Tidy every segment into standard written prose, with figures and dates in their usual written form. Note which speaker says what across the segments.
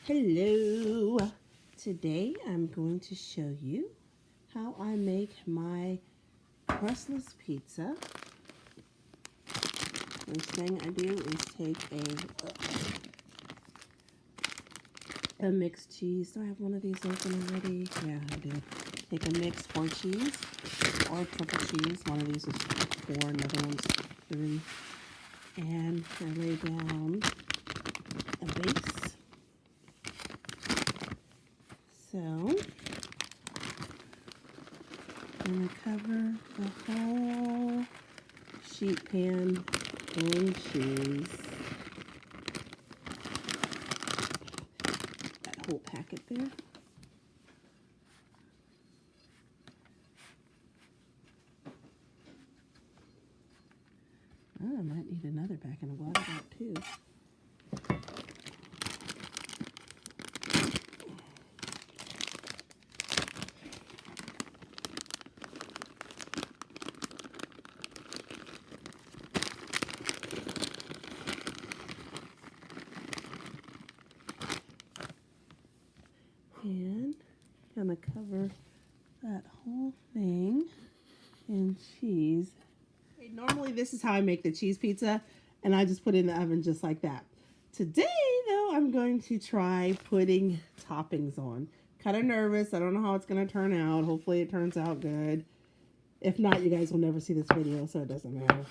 Speaker 1: Hello! Today I'm going to show you how I make my crustless pizza. First thing I do is take a mixed cheese. Do I have one of these open already? Yeah, I do. Take a mixed 4 cheese or triple cheese. One of these is 4, another one's 3. And I lay down a base. So I'm going to cover the whole sheet pan in cheese. That whole packet there. Oh, I might need another packet of water out too. And I'm going to cover that whole thing in cheese. Okay, normally this is how I make the cheese pizza, and I just put it in the oven just like that. Today, though, I'm going to try putting toppings on. Kind of nervous. I don't know how it's going to turn out. Hopefully it turns out good. If not, you guys will never see this video, so it doesn't matter.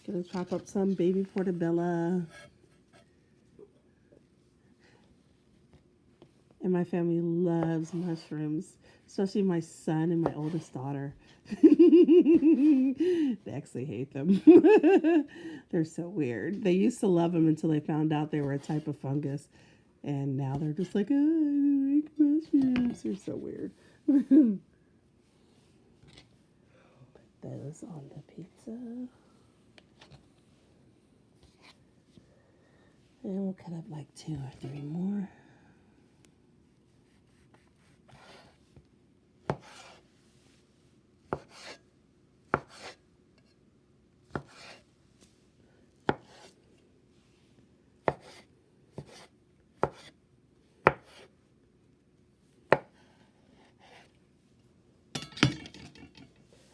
Speaker 1: Gonna chop up some baby portobello. And my family loves mushrooms, especially my son and my oldest daughter. They actually hate them. They're so weird. They used to love them until they found out they were a type of fungus. And now they're just like, oh, I like mushrooms. They're so weird. Put those on the pizza. And we'll cut up like 2 or 3 more.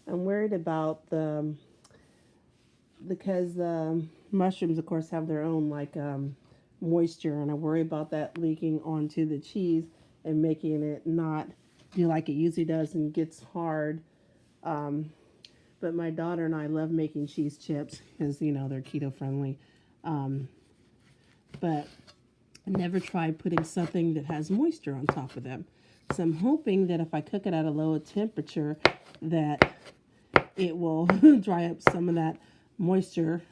Speaker 1: I'm worried about because the mushrooms, of course, have their own moisture, and I worry about that leaking onto the cheese and making it not do like it usually does and gets hard. But my daughter and I love making cheese chips because they're keto friendly. But I never tried putting something that has moisture on top of them. So I'm hoping that if I cook it at a low temperature, that it will dry up some of that moisture,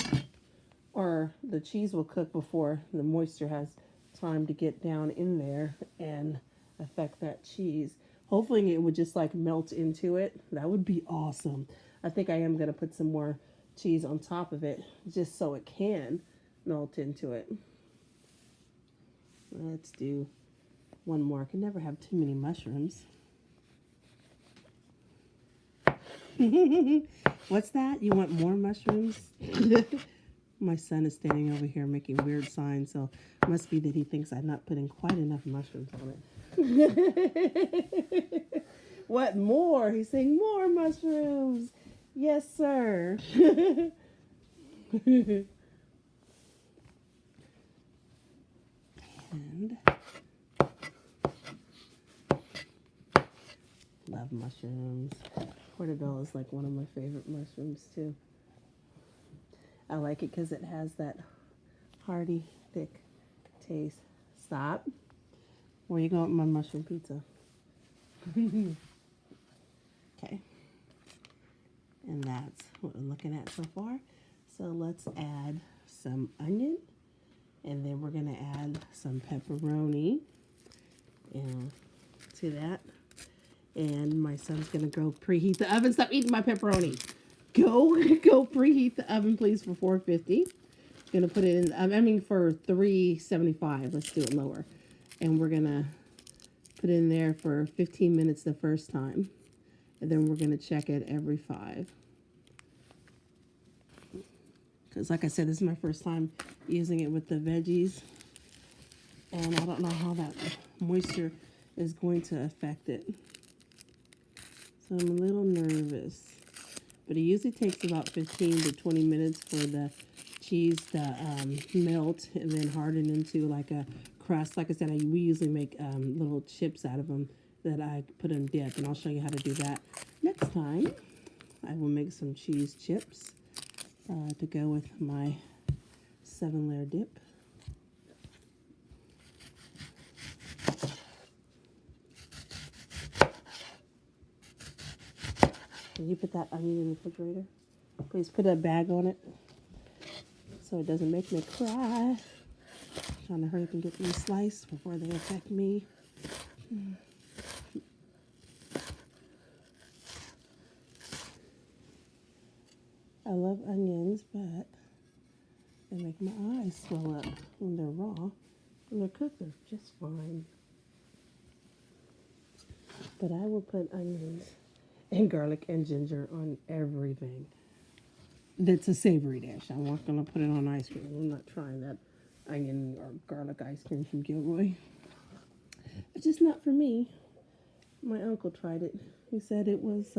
Speaker 1: or the cheese will cook before the moisture has time to get down in there and affect that cheese. Hopefully it would just like melt into it. That would be awesome. I think I am going to put some more cheese on top of it just so it can melt into it. Let's do one more. I can never have too many mushrooms. What's that? You want more mushrooms? My son is standing over here making weird signs, so it must be that he thinks I'm not putting quite enough mushrooms on it. What more? He's saying more mushrooms. Yes, sir. And love mushrooms. Portobello is like one of my favorite mushrooms too. I like it because it has that hearty, thick taste. Stop. Where you going with my mushroom pizza? Okay. And that's what we're looking at so far. So let's add some onion. And then we're going to add some pepperoni to that. And my son's going to go preheat the oven. Stop eating my pepperoni. Go preheat the oven, please, for 450. Going to put it in, for 375. Let's do it lower. And we're going to put it in there for 15 minutes the first time. And then we're going to check it every 5. Because like I said, this is my first time using it with the veggies. and I don't know how that moisture is going to affect it. So I'm a little nervous. But it usually takes about 15 to 20 minutes for the cheese to melt and then harden into like a crust. Like I said, we usually make little chips out of them that I put in dip, and I'll show you how to do that next time. I will make some cheese chips to go with my 7-layer dip. Can you put that onion in the refrigerator? Please put a bag on it so it doesn't make me cry. I'm trying to hurry up and get these sliced before they affect me. I love onions, but they make my eyes swell up when they're raw. When they're cooked, they're just fine. But I will put onions and garlic and ginger on everything. That's a savory dish. I'm not going to put it on ice cream. I'm not trying that onion or garlic ice cream from Gilroy. It's just not for me. My uncle tried it. He said it was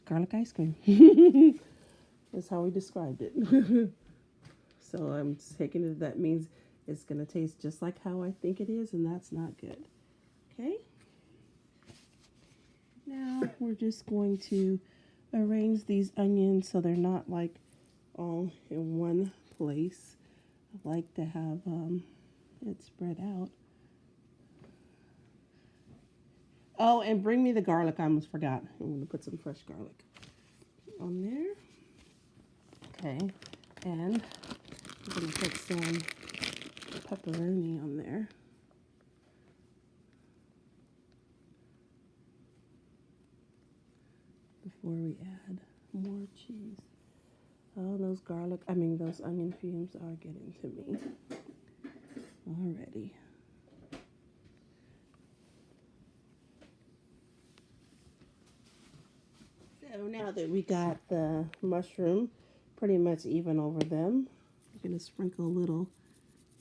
Speaker 1: garlic ice cream. That's how he described it. So I'm taking it that means it's going to taste just like how I think it is, and that's not good. Okay? Now we're just going to arrange these onions so they're not like all in one place. I like to have it spread out. Oh, and bring me the garlic. I almost forgot. I'm going to put some fresh garlic on there. Okay, and I'm going to put some pepperoni on there. Before we add more cheese. Oh, those onion fumes are getting to me already. So now that we got the mushroom pretty much even over them, I'm going to sprinkle a little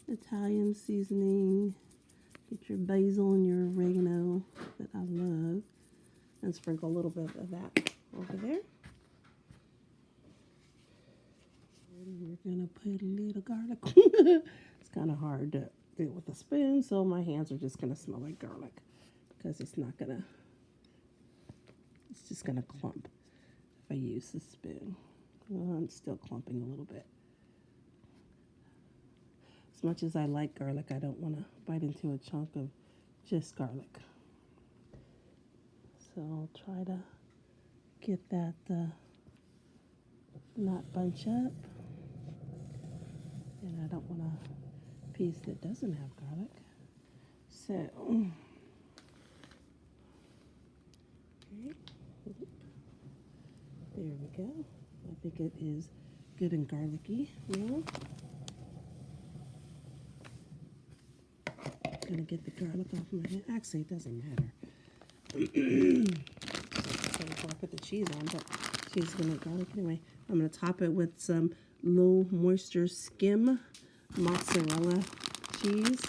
Speaker 1: Italian seasoning. Get your basil and your oregano that I love, and sprinkle a little bit of that over there. And we're going to put a little garlic. It's kind of hard to do it with a spoon, so my hands are just going to smell like garlic because it's just going to clump if I use the spoon. Well, it's still clumping a little bit. As much as I like garlic, I don't want to bite into a chunk of just garlic. So I'll try to get that not bunch up. And I don't want a piece that doesn't have garlic. So, okay. There we go. I think it is good and garlicky now. I'm gonna get the garlic off my hand. Actually, it doesn't matter. So before I put the cheese on, but cheese is gonna garlic anyway. I'm gonna top it with some low moisture skim mozzarella cheese.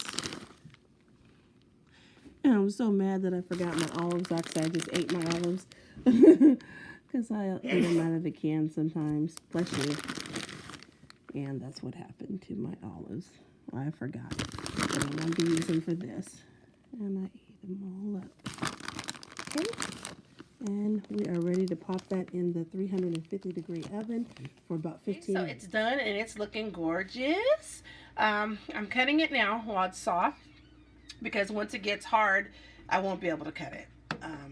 Speaker 1: And I'm so mad that I forgot my olives. Actually, I just ate my olives because I eat them out of the can sometimes. Bless you. And that's what happened to my olives. I forgot that I'm going to be using for this. And I ate them all up. Okay. And we are ready to pop that in the 350-degree oven for about 15 minutes. So it's done and it's looking gorgeous. I'm cutting it now while it's soft because once it gets hard, I won't be able to cut it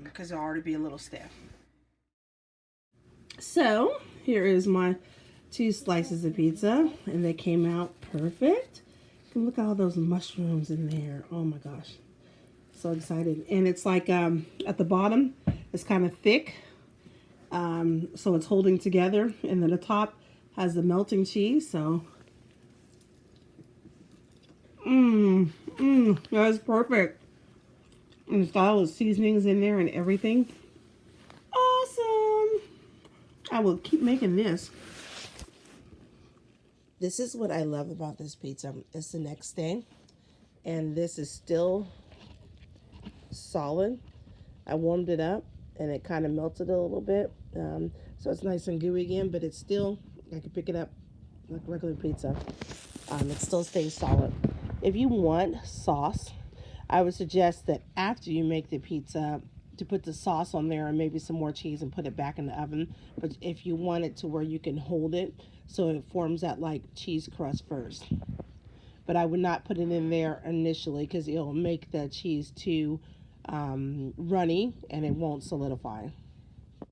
Speaker 1: because it'll already be a little stiff. So here is my 2 slices of pizza, and they came out perfect. Look at all those mushrooms in there. Oh my gosh. So excited. And it's like at the bottom, it's kind of thick. So it's holding together. And then the top has the melting cheese. So, that's perfect. And it's got all the seasonings in there and everything. Awesome. I will keep making this. This is what I love about this pizza. It's the next day. and this is still solid. I warmed it up and it kind of melted a little bit. So it's nice and gooey again, but it's still, I can pick it up like regular pizza. It still stays solid. If you want sauce, I would suggest that after you make the pizza, to put the sauce on there and maybe some more cheese and put it back in the oven. But if you want it to where you can hold it so it forms that like cheese crust first. But I would not put it in there initially because it'll make the cheese too runny and it won't solidify.